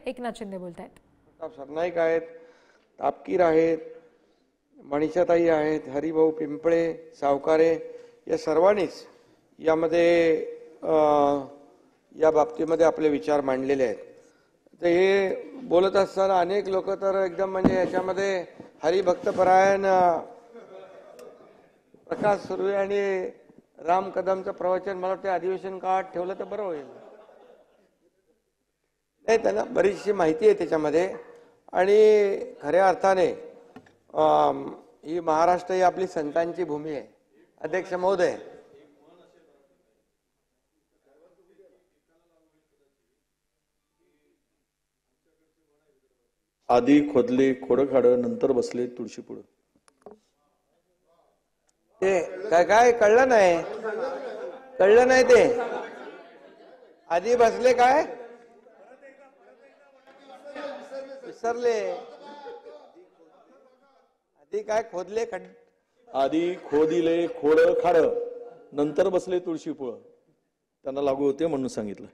एकनाथ शिंदे बोलतायत. प्रताप सरनाईक आहेत, तापकीर आहेत, मनीषाताई आहेत, हरिभाऊ पिंपळे, सावकारे या सर्वांनीच यामध्ये या बाबतीमध्ये आपले विचार मांडलेले आहेत. तर हे बोलत असताना अनेक लोक तर एकदम म्हणजे याच्यामध्ये हरिभक्तपरायण प्रकाश सुर्वे आणि राम कदमचं प्रवचन मला वाटतं अधिवेशन काळात ठेवलं तर बरं होईल. नाही, त्यांना बरीचशी माहिती आहे त्याच्यामध्ये. आणि खऱ्या अर्थाने ही महाराष्ट्र ही आपली संतांची भूमी आहे. अध्यक्ष महोदय, आधी खोदले खोडखाडं, नंतर बसले तुळशी पुढं. ते काय कळलं नाही, कळलं नाही. ते आधी बसले काय विसरले, आधी काय खोदले आधी खोदिले खोड खाड, नंतर बसले तुळशी पुळ. त्यांना लागू होते म्हणून सांगितलं.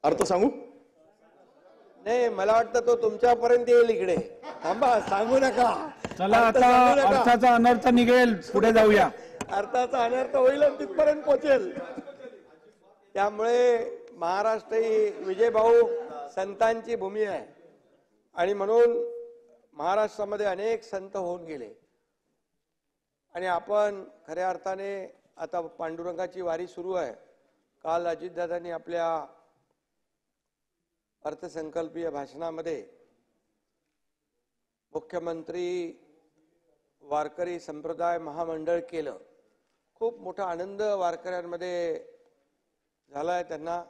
अर्थ सांगू? नाही, मला वाटतं तो तुमच्यापर्यंत येईल. इकडे थांबा, सांगू नका. चला आता अर्थाचा अनर्थ निघेल, पुढे जाऊया. अर्थाचा अनर्थ होईल आणि तिथपर्यंत पोहोचेल. त्यामुळे महाराष्ट्र ही विजयभाऊ संतांची भूमी आहे आणि म्हणून महाराष्ट्रामध्ये अनेक संत होऊन गेले. आणि आपण खऱ्या अर्थाने आता पांडुरंगाची वारी सुरू आहे. काल अजितदादांनी आपल्या अर्थसंकल्पीय भाषणामध्ये मुख्यमंत्री वारकरी संप्रदाय महामंडळ केलं. खूप मोठा आनंद वारकऱ्यांमध्ये झालाय त्यांना.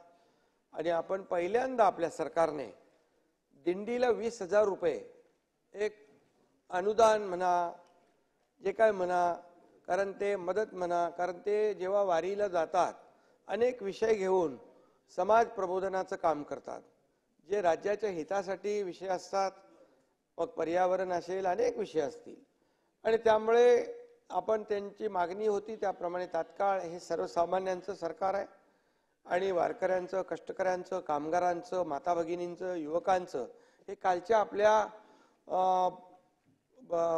आणि आपण पहिल्यांदा आपल्या सरकारने दिंडीला 20,000 रुपये एक अनुदान म्हणा, जे काय म्हणा, कारण ते मदत म्हणा, कारण ते जेव्हा वारीला जातात अनेक विषय घेऊन समाज प्रबोधनाचं काम करतात, जे राज्याच्या हितासाठी विषय असतात. मग पर्यावरण असेल, अनेक विषय असतील. आणि त्यामुळे आपण त्यांची मागणी होती त्याप्रमाणे तात्काळ हे सर्वसामान्यांचं सरकार आहे आणि वारकऱ्यांचं, कष्टकऱ्यांचं, कामगारांचं, माता भगिनींचं, युवकांचं हे कालच्या आपल्या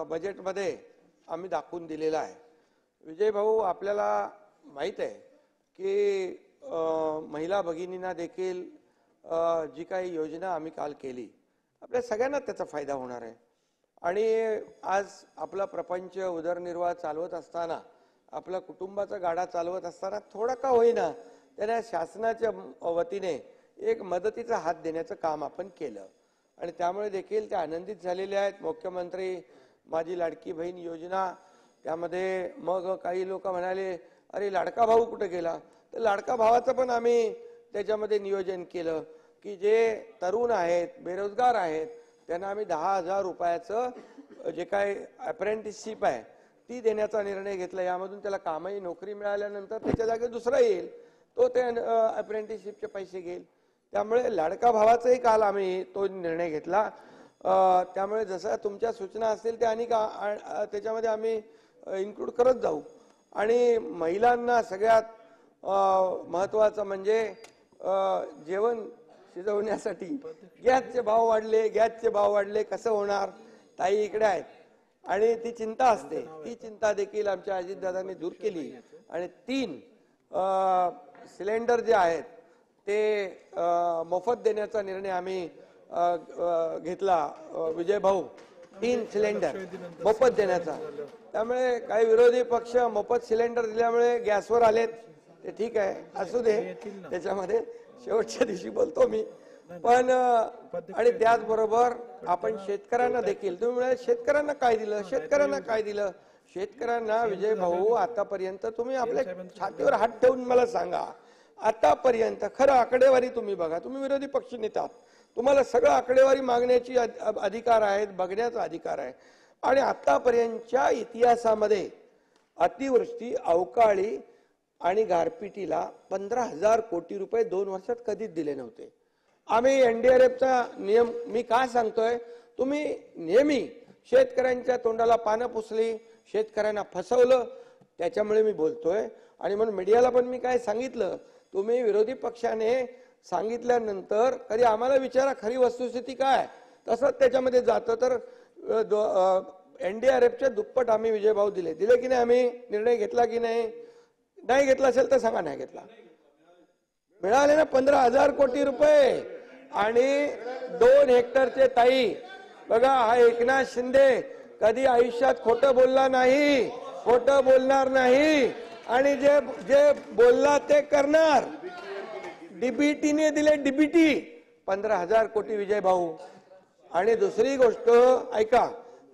बजेटमध्ये आम्ही दाखवून दिलेलं आहे. विजय भाऊ, आपल्याला माहीत आहे की महिला भगिनींना देखील जी काही योजना आम्ही काल केली, आपल्या सगळ्यांना त्याचा फायदा होणार आहे. आणि आज आपला प्रपंच उदरनिर्वाह चालवत असताना, आपला कुटुंबाचा गाडा चालवत असताना थोडा का होईना त्यांना शासनाच्या वतीने एक मदतीचा हात देण्याचं काम आपण केलं आणि त्यामुळे देखील ते आनंदित झालेले आहेत. मुख्यमंत्री माझी लाडकी बहीण योजना, त्यामध्ये मग काही लोक म्हणाले अरे लाडका भाऊ कुठे गेला, तर लाडका भावाचं पण आम्ही त्याच्यामध्ये नियोजन केलं की जे तरुण आहेत, बेरोजगार आहेत, त्यांना आम्ही 10,000 रुपयाचं जे काय अप्रेंटिसशिप आहे ती देण्याचा निर्णय घेतला. यामधून त्याला कामही, नोकरी मिळाल्यानंतर त्याच्या जागी दुसरा येईल, तो ते अप्रेंटिसशिपचे पैसे घेईल. त्यामुळे लाडका भावाचाही काल आम्ही तो निर्णय घेतला. त्यामुळे जसं तुमच्या सूचना असतील त्या आणि त्याच्यामध्ये आम्ही इन्क्लूड करत जाऊ. आणि महिलांना सगळ्यात महत्त्वाचं म्हणजे जेवण शिजवण्यासाठी गॅसचे भाव वाढले, कसं होणार. ताई इकडे आहेत आणि ती चिंता असते, ती चिंता देखील आमच्या अजितदादांनी दूर केली. आणि 3 सिलेंडर जे आहेत ते मोफत देण्याचा निर्णय आम्ही घेतला. विजय भाऊ, 3 सिलेंडर मोफत देण्याचा. त्यामुळे काही विरोधी पक्ष मोफत सिलेंडर दिल्यामुळे गॅसवर आलेत, ते ठीक आहे, असू दे, त्याच्यामध्ये शेवटच्या दिवशी बोलतो मी. पण आणि त्याचबरोबर आपण शेतकऱ्यांना देखील, तुम्ही म्हणाले शेतकऱ्यांना काय दिलं, शेतकऱ्यांना विजय भाऊ आतापर्यंत तुम्ही आपल्या छातीवर हात ठेवून मला सांगा, आतापर्यंत खरं आकडेवारी तुम्ही बघा. तुम्ही विरोधी पक्ष नेता, तुम्हाला सगळं आकडेवारी मागण्याची अधिकार आहेत, बघण्याचा अधिकार आहे. आणि आतापर्यंतच्या इतिहासामध्ये अतिवृष्टी, अवकाळी आणि गारपिटीला 15,000 कोटी रुपये 2 वर्षात कधीच दिले नव्हते. आम्ही एनडीआरएफचा नियम मी काय सांगतोय, तुम्ही नेहमी शेतकऱ्यांच्या तोंडाला पानं पुसली, शेतकऱ्यांना फसवलं, त्याच्यामुळे मी बोलतोय. आणि म्हणून मीडियाला पण मी काय सांगितलं, तुम्ही विरोधी पक्षाने सांगितल्यानंतर कधी आम्हाला विचारा खरी वस्तुस्थिती काय, तसंच त्याच्यामध्ये जातं. तर NDRFच्या दुप्पट आम्ही विजयभाऊ दिले की नाही, आम्ही निर्णय घेतला की नाही घेतला असेल तर सांगा. नाही घेतला. मिळाले ना 15,000 कोटी रुपये. आणि 2 हेक्टरचे ताई बघा, हा एकनाथ शिंदे कधी आयुष्यात खोटं बोलला नाही, खोटं बोलणार नाही आणि जे बोलला ते करणार. डीबीटीने दिले, डीबीटी 15,000 कोटी विजयभाऊ. आणि दुसरी गोष्ट ऐका,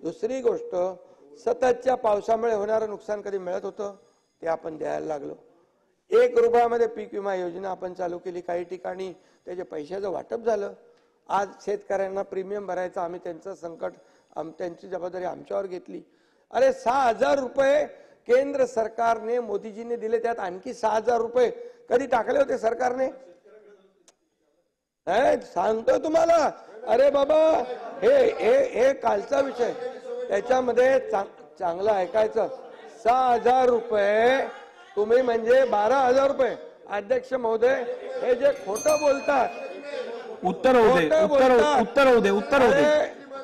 दुसरी गोष्ट सततच्या पावसामुळे होणारं नुकसान कधी मिळत होतं ते आपण द्यायला लागलो. 1 रुपयामध्ये पीक विमा योजना आपण चालू केली. काही ठिकाणी त्याच्या पैशाचं वाटप झालं. आज शेतकऱ्यांना प्रीमियम भरायचं, आम्ही त्यांचं संकट, त्यांची जबाबदारी आमच्यावर घेतली. अरे 6,000 रुपये केंद्र सरकारने मोदीजीने दिले, त्यात आणखी 6,000 रुपये कधी टाकले होते सरकारने? सांगतो तुम्हाला. अरे बाबा, हे कालचा विषय, त्याच्यामध्ये चांगलं ऐकायचं. 6,000 रुपये तुम्ही म्हणजे 12,000 रुपये. अध्यक्ष महोदय, हे जे खोटं बोलतात, उत्तर होऊ दे.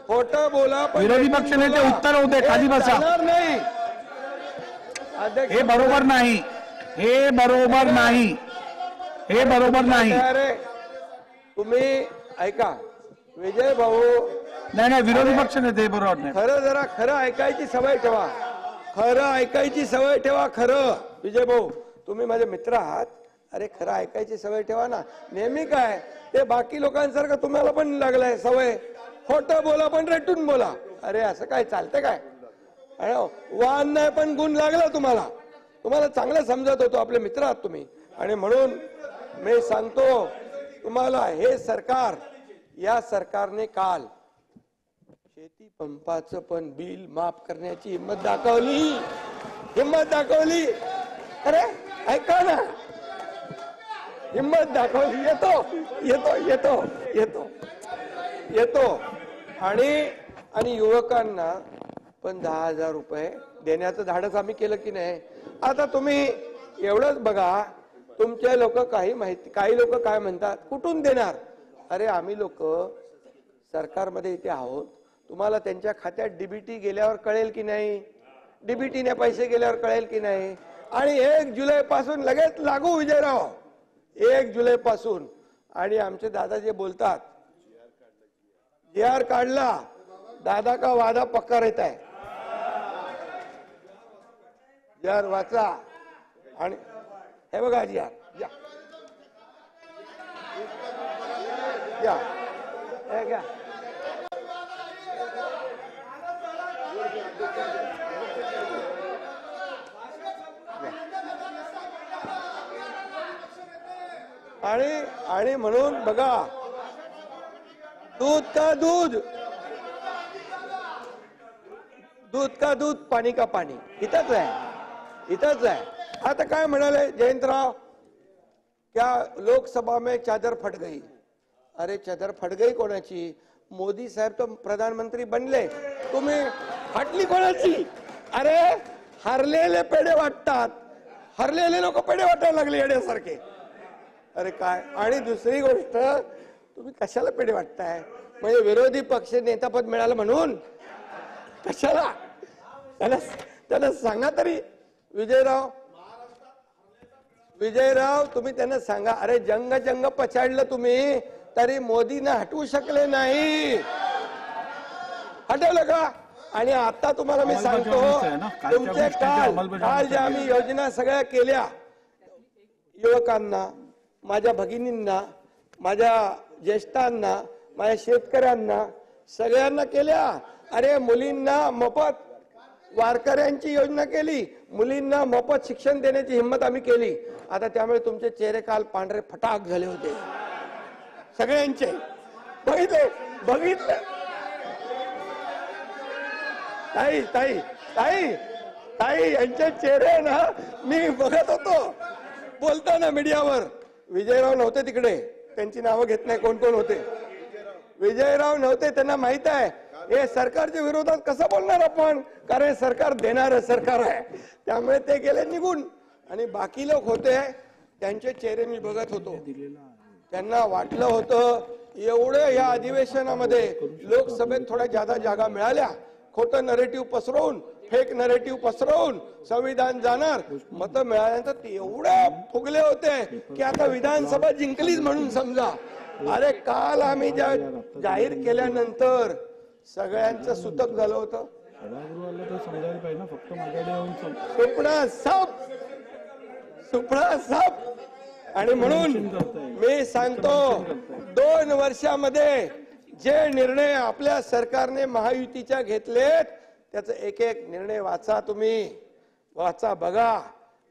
खोटं बोला, विरोधी पक्ष नेते उत्तर होऊ दे. खाली बसा. नाही अध्यक्ष, हे बरोबर नाही, हे बरोबर नाही, हे बरोबर नाही. अरे तुम्ही ऐका विजय भाऊ. नाही, विरोधी पक्ष नेते बरोबर नाही. खरं ऐकायची सवय ठेवा. खरं ऐकायची सवय ठेवा. खरं विजय भाऊ, तुम्ही माझे मित्र आहात. अरे खरं ऐकायची सवय ठेवा ना. नेहमी काय ते बाकी लोकांसारखं तुम्हाला पण लागलाय सवय. खोटं बोला पण रेटून बोला. अरे असं काय चालतंय काय? वाहन नाही पण गुण लागला तुम्हाला चांगलं समजत होतो. आपले मित्र आहात तुम्ही. आणि म्हणून मी सांगतो तुम्हाला, हे सरकार, या सरकारने काल शेती पंपाचं पण बिल माफ करण्याची हिंमत दाखवली. अरे ऐका ना, हिंमत दाखवली. येतो आणि युवकांना पण 10,000 रुपये देण्याचं धाडस आम्ही केलं की नाही. आता तुम्ही एवढंच बघा, तुमचे लोक काही लोक काय म्हणतात, कुठून देणार? अरे आम्ही लोक सरकारमध्ये इथे आहोत. तुम्हाला त्यांच्या खात्यात डीबीटी गेल्यावर कळेल की नाही, डीबीटीने पैसे गेल्यावर कळेल की नाही. आणि 1 जुलै पासून लगेच लागू विजयराव, 1 जुलै पासून. आणि आमचे दादा जे बोलतात, GR काढला, दादा का वादा पक्का रहता है. GR वाचा. आणि हे बघा GR हे घ्या. आणि म्हणून बघा, दूध का दूध, पाणी का पाणी. इथंच आहे. आता काय म्हणाले जयंतराव, क्या लोकसभा में चादर फट गई. अरे चादर फट गई कोणाची? मोदी साहेब तो प्रधानमंत्री बनले, तुम्ही फाटली कोणाची? अरे हरलेले पेढे वाटतात, हरलेले लोक पेढे वाटायला लागले येण्यासारखे. अरे काय. आणि दुसरी गोष्ट, तुम्ही कशाला पेढे वाटताय? म्हणजे विरोधी पक्ष नेतापद मिळालं म्हणून कशाला? त्याला सांगा तरी. विजयराव तुम्ही त्यांना सांगा. अरे जंग पछाडलं तुम्ही, तरी मोदींना हटवू शकले नाही. हटवलं का? आणि आता तुम्हाला मी सांगतो, तुमचे काल ज्या आम्ही योजना सगळ्या केल्या, युवकांना, माझ्या भगिनींना, माझ्या ज्येष्ठांना, माझ्या शेतकऱ्यांना, सगळ्यांना केल्या. अरे मुलींना मोफत, वारकऱ्यांची योजना केली, मुलींना मोफत शिक्षण देण्याची हिंमत आम्ही केली. आता त्यामुळे तुमचे चेहरे काल पांढरे फटाक झाले होते सगळ्यांचे. बघितले ताई यांचे चेहरे ना मी बघत होतो बोलताना मीडियावर. विजयराव नव्हते तिकडे, त्यांची नावं घेत नाही कोण कोण होते. विजयराव नव्हते, त्यांना माहित आहे हे सरकारच्या विरोधात कसं बोलणार आपण, कारण सरकार देणारं सरकार आहे. त्यामुळे ते गेले निघून. आणि बाकी लोक होते, त्यांचे चेहरे मी बघत होतो. त्यांना वाटलं होतं एवढं या अधिवेशनामध्ये लोकसभेत थोड्या जादा जागा मिळाल्या, खोटं नरेटिव्ह पसरवून, फेक नरेटिव्ह पसरवून संविधान जाणार, मतं मिळाल्यानंतर ते एवढे फुगले होते की आता विधानसभा जिंकलीच म्हणून समजा. अरे काल आम्ही जाहीर केल्यानंतर सगळ्यांचं सुतक झालं होतं. सुपडा साप. आणि म्हणून मी सांगतो 2 वर्षामध्ये जे निर्णय आपल्या सरकारने महायुतीच्या घेतलेत त्याचा एक एक निर्णय वाचा, तुम्ही वाचा, बघा.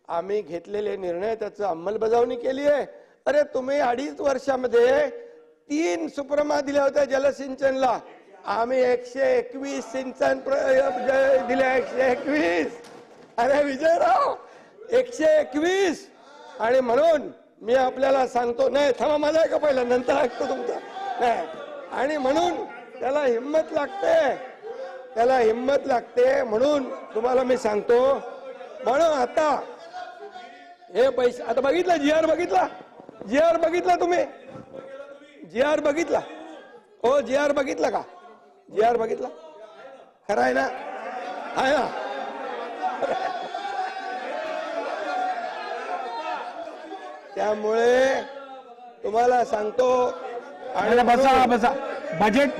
आम्ही घेतलेले निर्णय त्याचं अंमलबजावणी केली आहे. अरे तुम्ही 2.5 वर्षामध्ये 3 सुप्रमा दिल्या होत्या जलसिंचनला, आम्ही 121 सिंचन दिले. 121. अरे विजयराव 121. आणि म्हणून मी आपल्याला सांगतो, नाही थांबा माझा ऐका पहिला, नंतर ऐकतो तुमचा. नाही, आणि म्हणून त्याला हिंमत लागते, त्याला हिंमत लागते. म्हणून तुम्हाला मी सांगतो, म्हणून आता हे पैसे आता बघितलं, GR बघितला, GR बघितला तुम्ही, GR बघितला हो, GR बघितला का? GR बघितला, खरं आहे ना? आहे ना? त्यामुळे तुम्हाला सांगतो. आणि बसा बजेट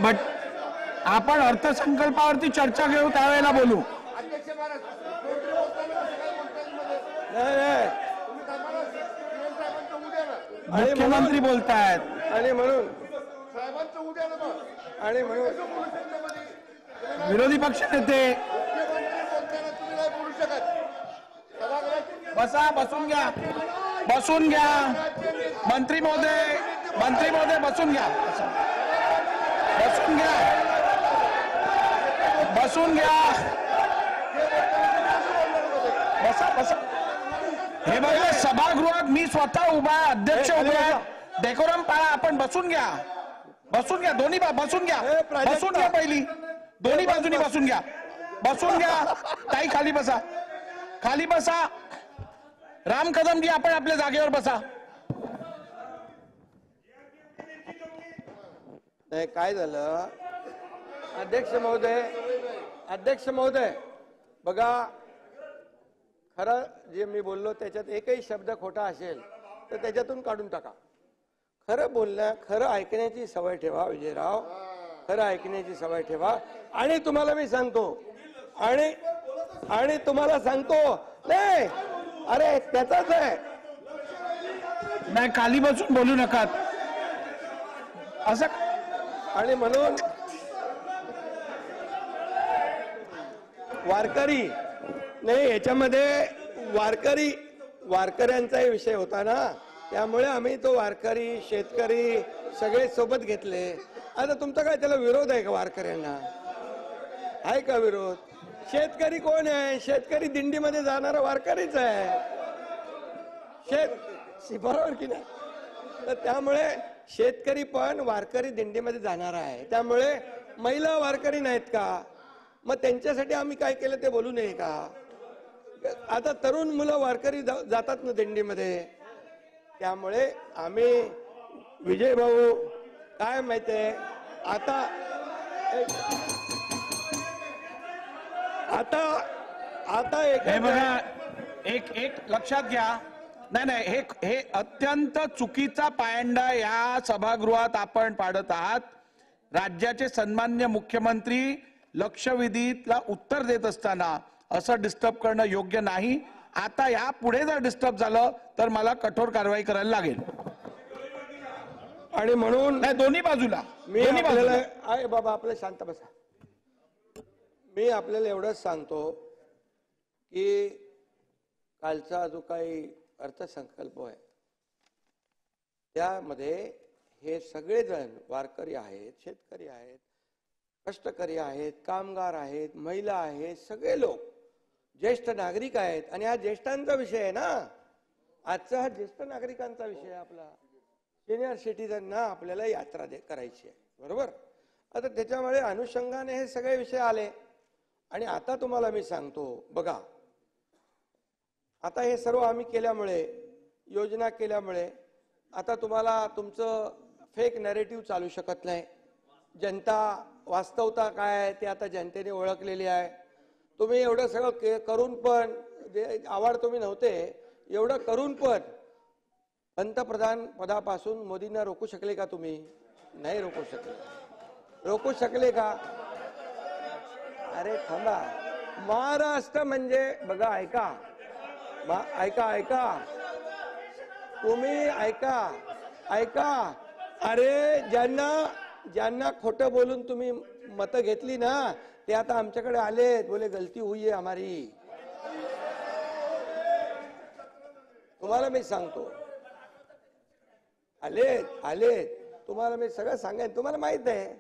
आपण अर्थसंकल्पावरती चर्चा घेऊ, त्यावेळेला बोलू. मुख्यमंत्री बोलतायत आणि म्हणून विरोधी पक्ष नेते. बसा, बसून घ्या, बसून घ्या. मंत्री महोदय बसून घ्या, बसून घ्या, बसून घ्या. बसा बसा. हे बघा, सभागृहात मी स्वतः उभा आहे, अध्यक्ष उभे आहेत. डेकोरम पाळा. आपण बसून घ्या, बसून घ्या. दोन्ही बसून घ्या, बसून घ्या. पहिली दोन्ही बाजूनी बसून घ्या, बसून घ्या. ताई खाली बसा, खाली बसा. राम कदमजी आपण आपल्या जागेवर बसा. नाही, काय झालं अध्यक्ष महोदय, बघा, खरं जे मी बोललो त्याच्यात एकही शब्द खोटा असेल तर त्याच्यातून काढून टाका. खरं बोलण्या, खरं ऐकण्याची सवय ठेवा विजयराव, खरं ऐकण्याची सवय ठेवा. आणि तुम्हाला मी सांगतो, आणि तुम्हाला सांगतो, नाही अरे त्याचाच आहे. नाही, खाली बसून बोलू नका असं. आणि म्हणून वारकरी नाही, याच्यामध्ये वारकऱ्यांचाही विषय होता ना, त्यामुळे आम्ही तो वारकरी, शेतकरी सगळे सोबत घेतले. आता तुमचा काय त्याला विरोध आहे का? वारकऱ्यांना आहे का विरोध? शेतकरी कोण आहे? शेतकरी दिंडीमध्ये जाणारा वारकरीच आहे. बरोबर की नाही? तर त्यामुळे शेतकरी पण वारकरी दिंडीमध्ये जाणार आहे. त्यामुळे महिला वारकरी नाहीत का? मग त्यांच्यासाठी आम्ही काय केलं ते बोलू नये का? आता तरुण मुलं वारकरी जातात ना दिंडीमध्ये. त्यामुळे आम्ही विजय भाऊ काय माहितीये, आता हे बघा, एक लक्षात घ्या. नाही, हे अत्यंत चुकीचा पायंडा या सभागृहात आपण पाडत आहात. राज्याचे सन्मान्य मुख्यमंत्री लक्षवेधीला उत्तर देत असताना असं डिस्टर्ब करणं योग्य नाही. आता या पुढे जर डिस्टर्ब झालं तर मला कठोर कारवाई करायला लागेल. आणि म्हणून नाही, दोन्ही बाजूला मी आपल्याला आहे बाबा, आपलं शांत बसा. मी आपल्याला एवढंच सांगतो की कालचा जो काही अर्थसंकल्प आहे त्यामध्ये हे सगळेजण वारकरी आहेत, शेतकरी आहेत, कष्टकरी आहेत, कामगार आहेत, महिला आहेत, सगळे लोक ज्येष्ठ नागरिक आहेत. आणि हा ज्येष्ठांचा विषय आहे ना, आजचा हा ज्येष्ठ नागरिकांचा विषय आहे. आपला सिनियर सिटीजनना आपल्याला यात्रा करायची आहे, बरोबर? आता त्याच्यामुळे अनुषंगाने हे सगळे विषय आले. आणि आता तुम्हाला मी सांगतो, बघा, आता हे सर्व आम्ही केल्यामुळे, योजना केल्यामुळे आता तुम्हाला तुमचं फेक नॅरेटिव्ह चालू शकत नाही. जनता वास्तवता काय आहे ते आता जनतेने ओळखलेली आहे. तुम्ही एवढं सगळं करून पण आवाड तुम्ही नव्हते, एवढं करून पण पंतप्रधान पदापासून मोदींना रोखू शकले का तुम्ही? नाही रोखू शकले. रोखू शकले का? अरे थांबा. महाराष्ट्र म्हणजे बघा, ऐका तुम्ही ऐका. अरे ज्यांना खोटं बोलून तुम्ही मतं घेतली ना, ते आता आमच्याकडे आले, बोले गलती हुई है हमारी. तुम्हाला मी सांगतो, आले तुम्हाला मी सगळं सांगेन. तुम्हाला माहित आहे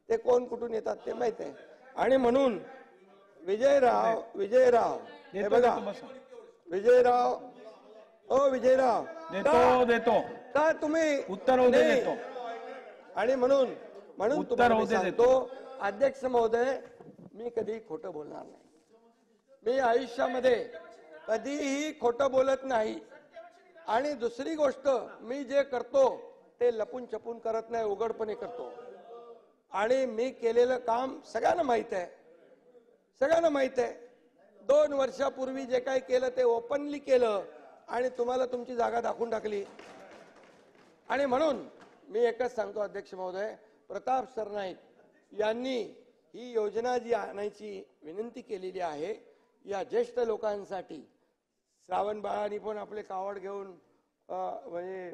ते कोण कुठून येतात ते माहित आहे. आणि म्हणून विजयराव हे बघा, विजयराव देतो का तुम्ही उत्तर देतो. आणि म्हणून तुम्हाला मी सांगतो, अध्यक्ष महोदय, मी कधी खोटं बोलणार नाही. मी आयुष्यामध्ये कधीही खोटं बोलत नाही. आणि दुसरी गोष्ट, मी जे करतो ते लपून छपून करत नाही, उघडपणे करतो. आणि मी केलेलं काम सगळ्यांना माहित आहे. 2 वर्षापूर्वी जे काही केलं ते ओपनली केलं आणि तुम्हाला तुमची जागा दाखवून टाकली. आणि म्हणून मी एकच सांगतो अध्यक्ष महोदय, प्रताप सरनाईक यांनी ही योजना जी आणायची विनंती केलेली आहे, या ज्येष्ठ लोकांसाठी, श्रावण बाळांनी पण आपले कावड घेऊन म्हणजे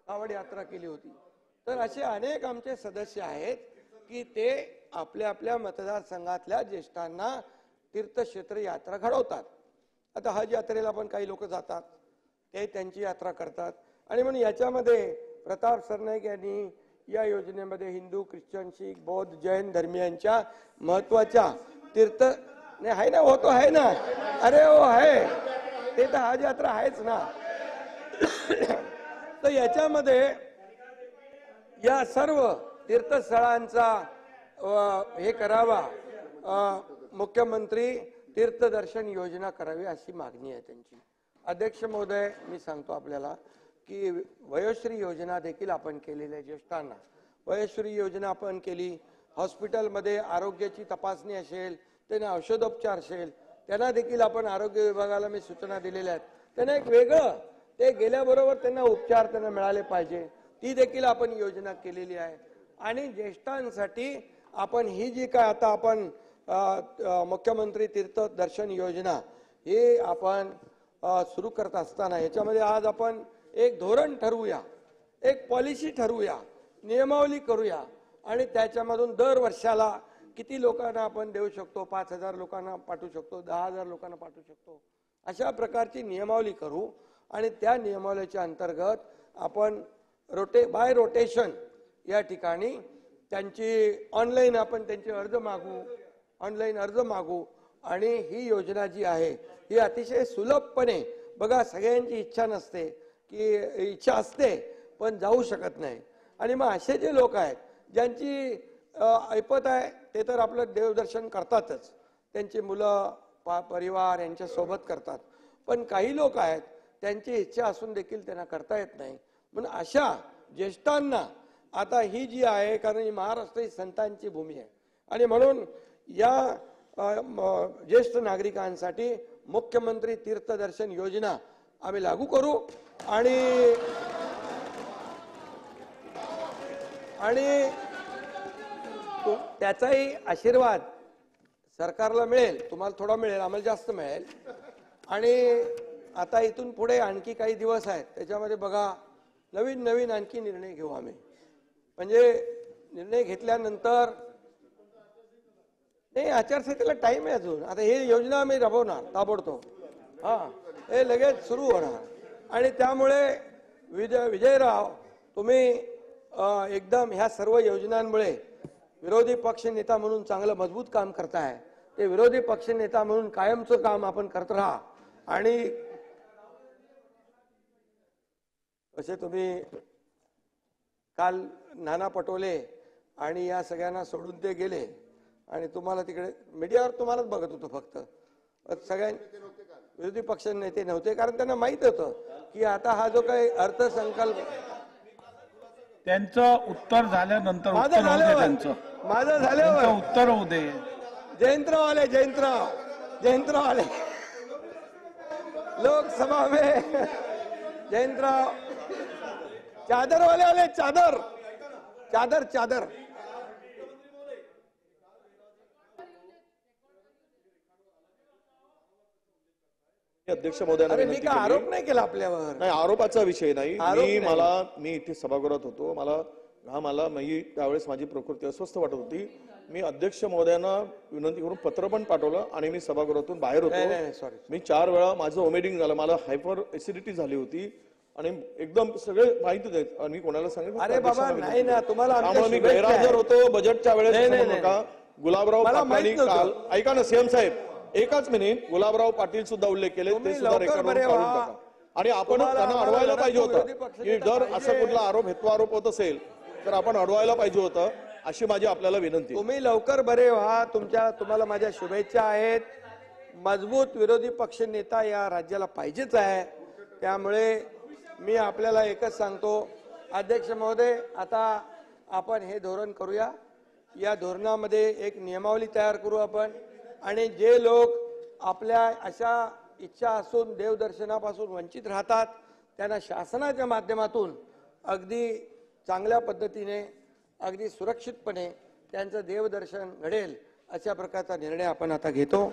कावड यात्रा केली होती. तर असे अनेक आमचे सदस्य आहेत की ते आपल्या आपल्या मतदारसंघातल्या ज्येष्ठांना तीर्थक्षेत्र यात्रा घडवतात. आता हज यात्रेला पण काही लोक जातात, ते त्यांची यात्रा करतात. आणि म्हणून याच्यामध्ये प्रताप सरनाईक यांनी या योजनेमध्ये हिंदू, ख्रिश्चन, शीख, बौद्ध, जैन धर्मियांच्या महत्वाच्या तीर्थ आहे ना, होतो आहे ना, अरे हो आहे ते तर हज यात्रा आहेच ना. तर याच्यामध्ये या सर्व तीर्थस्थळांचा हे करावा, मुख्यमंत्री तीर्थदर्शन योजना करावी अशी मागणी आहे त्यांची. अध्यक्ष महोदय, मी सांगतो आपल्याला की वयोश्री योजना देखील आपण केलेली आहे. ज्येष्ठांना वयोश्री योजना आपण केली. हॉस्पिटलमध्ये आरोग्याची तपासणी असेल, त्यांना औषधोपचार असेल, त्यांना देखील आपण आरोग्य विभागाला मी सूचना दिलेल्या आहेत. त्यांना एक वेगळं, ते गेल्याबरोबर त्यांना उपचार त्यांना मिळाले पाहिजे, ती देखील आपण योजना केलेली आहे. आणि ज्येष्ठांसाठी आपण ही जी काय आता आपण मुख्यमंत्री तीर्थ दर्शन योजना ही आपण सुरू करत असताना याच्यामध्ये आज आपण एक धोरण ठरवूया, एक पॉलिसी ठरवूया, नियमावली करूया. आणि त्याच्यामधून दर वर्षाला किती लोकांना आपण देऊ शकतो, 5,000 लोकांना पाठवू शकतो, 10,000 लोकांना पाठवू शकतो, अशा प्रकारची नियमावली करू. आणि त्या नियमावलीच्या अंतर्गत आपण बाय रोटेशन या ठिकाणी त्यांची ऑनलाईन आपण त्यांचे ऑनलाईन अर्ज मागू. आणि ही योजना जी आहे ही अतिशय सुलभपणे, बघा सगळ्यांची इच्छा नसते, की इच्छा असते पण जाऊ शकत नाही. आणि मग असे जे लोक आहेत ज्यांची ऐपत आहे ते तर आपलं देवदर्शन करतातच, त्यांची मुलं परिवार यांच्या सोबत करतात. पण काही लोक आहेत त्यांची इच्छा असून देखील त्यांना करता येत नाही. म्हणून अशा ज्येष्ठांना आता ही जी आहे, कारण ही महाराष्ट्र ही संतांची भूमी आहे, आणि म्हणून या ज्येष्ठ नागरिकांसाठी मुख्यमंत्री तीर्थदर्शन योजना आम्ही लागू करू. आणि त्याचाही आशीर्वाद सरकारला मिळेल, तुम्हाला थोडा मिळेल, आम्हाला जास्त मिळेल. आणि आता इथून पुढे आणखी काही दिवस आहेत, त्याच्यामध्ये बघा नवीन आणखी निर्णय घेऊ आम्ही. म्हणजे निर्णय घेतल्यानंतर नाही, आचारसंहितेला टाइम आहे अजून. आता ही योजना आम्ही राबवणार ताबडतोब, हे लगेच सुरू होणार. आणि त्यामुळे विजयराव, तुम्ही एकदम ह्या सर्व योजनांमुळे विरोधी पक्ष नेता म्हणून चांगलं मजबूत काम करताय. ते विरोधी पक्ष नेता म्हणून कायमचं काम आपण करत राहा. आणि असे तुम्ही काल नाना पटोले आणि या सगळ्यांना सोडून ते गेले आणि तुम्हाला तिकडे मीडियावर तुम्हालाच बघत होतो फक्त. विरोधी पक्ष नेते नव्हते, कारण त्यांना माहित होतं की आता हा जो काही अर्थसंकल्प त्यांचं उत्तर झाल्यानंतर माझं उत्तर होऊ दे झाल्यावर त्यांचं माझं झाल्यावर त्यांचं उत्तर होऊ दे. जयंतराव आले, जयंतराव आले लोकसभा में, जयंतराव चादर वाले आले, चादर चादर चादर अध्यक्ष महोदयांना अरे मी विनंती का केली. आरोप नाही केला आपल्यावर. नाही, आरोपाचा विषय नाही. आरोप नाही. मी इथे सभागृहात होतो, मी त्यावेळेस माझी प्रकृती अस्वस्थ वाटत होती. मी अध्यक्ष महोदयांना विनंती करून पत्र पण पाठवलं आणि मी सभागृहातून बाहेर नाही, होतो. नाही, सॉरी. मी 4 वेळा माझं ओमेडिंग झालं, मला हायपर एसिडिटी झाली होती आणि एकदम सगळे माहिती देत आणि मी कोणाला सांगितलं अरे बाबा नाही ना, तुम्हाला आमच्या त्यामुळे मी शुभेच्छा गैरहजर आहेत. होतो बजेटच्या वेळेस. नाही, असं नाही, म्हणू नका. गुलाबराव मला पाटलांनी माहित नव्हतं. काल, ऐका ना सीएम साहेब, एकच मिनिट, गुलाबराव पाटील सुद्धा उल्लेख केले, तुम्ही ते सुद्धा लवकर रेकॉर्डवरून बरे काढून व्हा. टाका. आणि आपण तुम्हाला त्यांना आम्हाला अडवायला पाहिजे विरोधी होतं पक्ष की नेता जर पाहिजे. असं कुठला हेतुआरोप होत असेल तर आपण अडवायला पाहिजे होतं, अशी माझी आपल्याला विनंती आहे. तुम्ही लवकर बरे व्हा. तुम्हाला माझ्या शुभेच्छा आहेत. मजबूत विरोधी पक्ष नेता या राज्याला पाहिजेच आहे. त्यामुळे मी आपल्याला एकच सांगतो, अध्यक्ष महोदय, आता आपण हे धोरण करूया. या धोरणामध्ये एक नियमावली तयार करू आपण, आणि जे लोक आपल्या अशा इच्छा असून देवदर्शनापासून वंचित राहतात त्यांना शासनाच्या माध्यमातून अगदी चांगल्या पद्धतीने, अगदी सुरक्षितपणे त्यांचं देवदर्शन घडेल अशा प्रकारचा निर्णय आपण आता घेतो.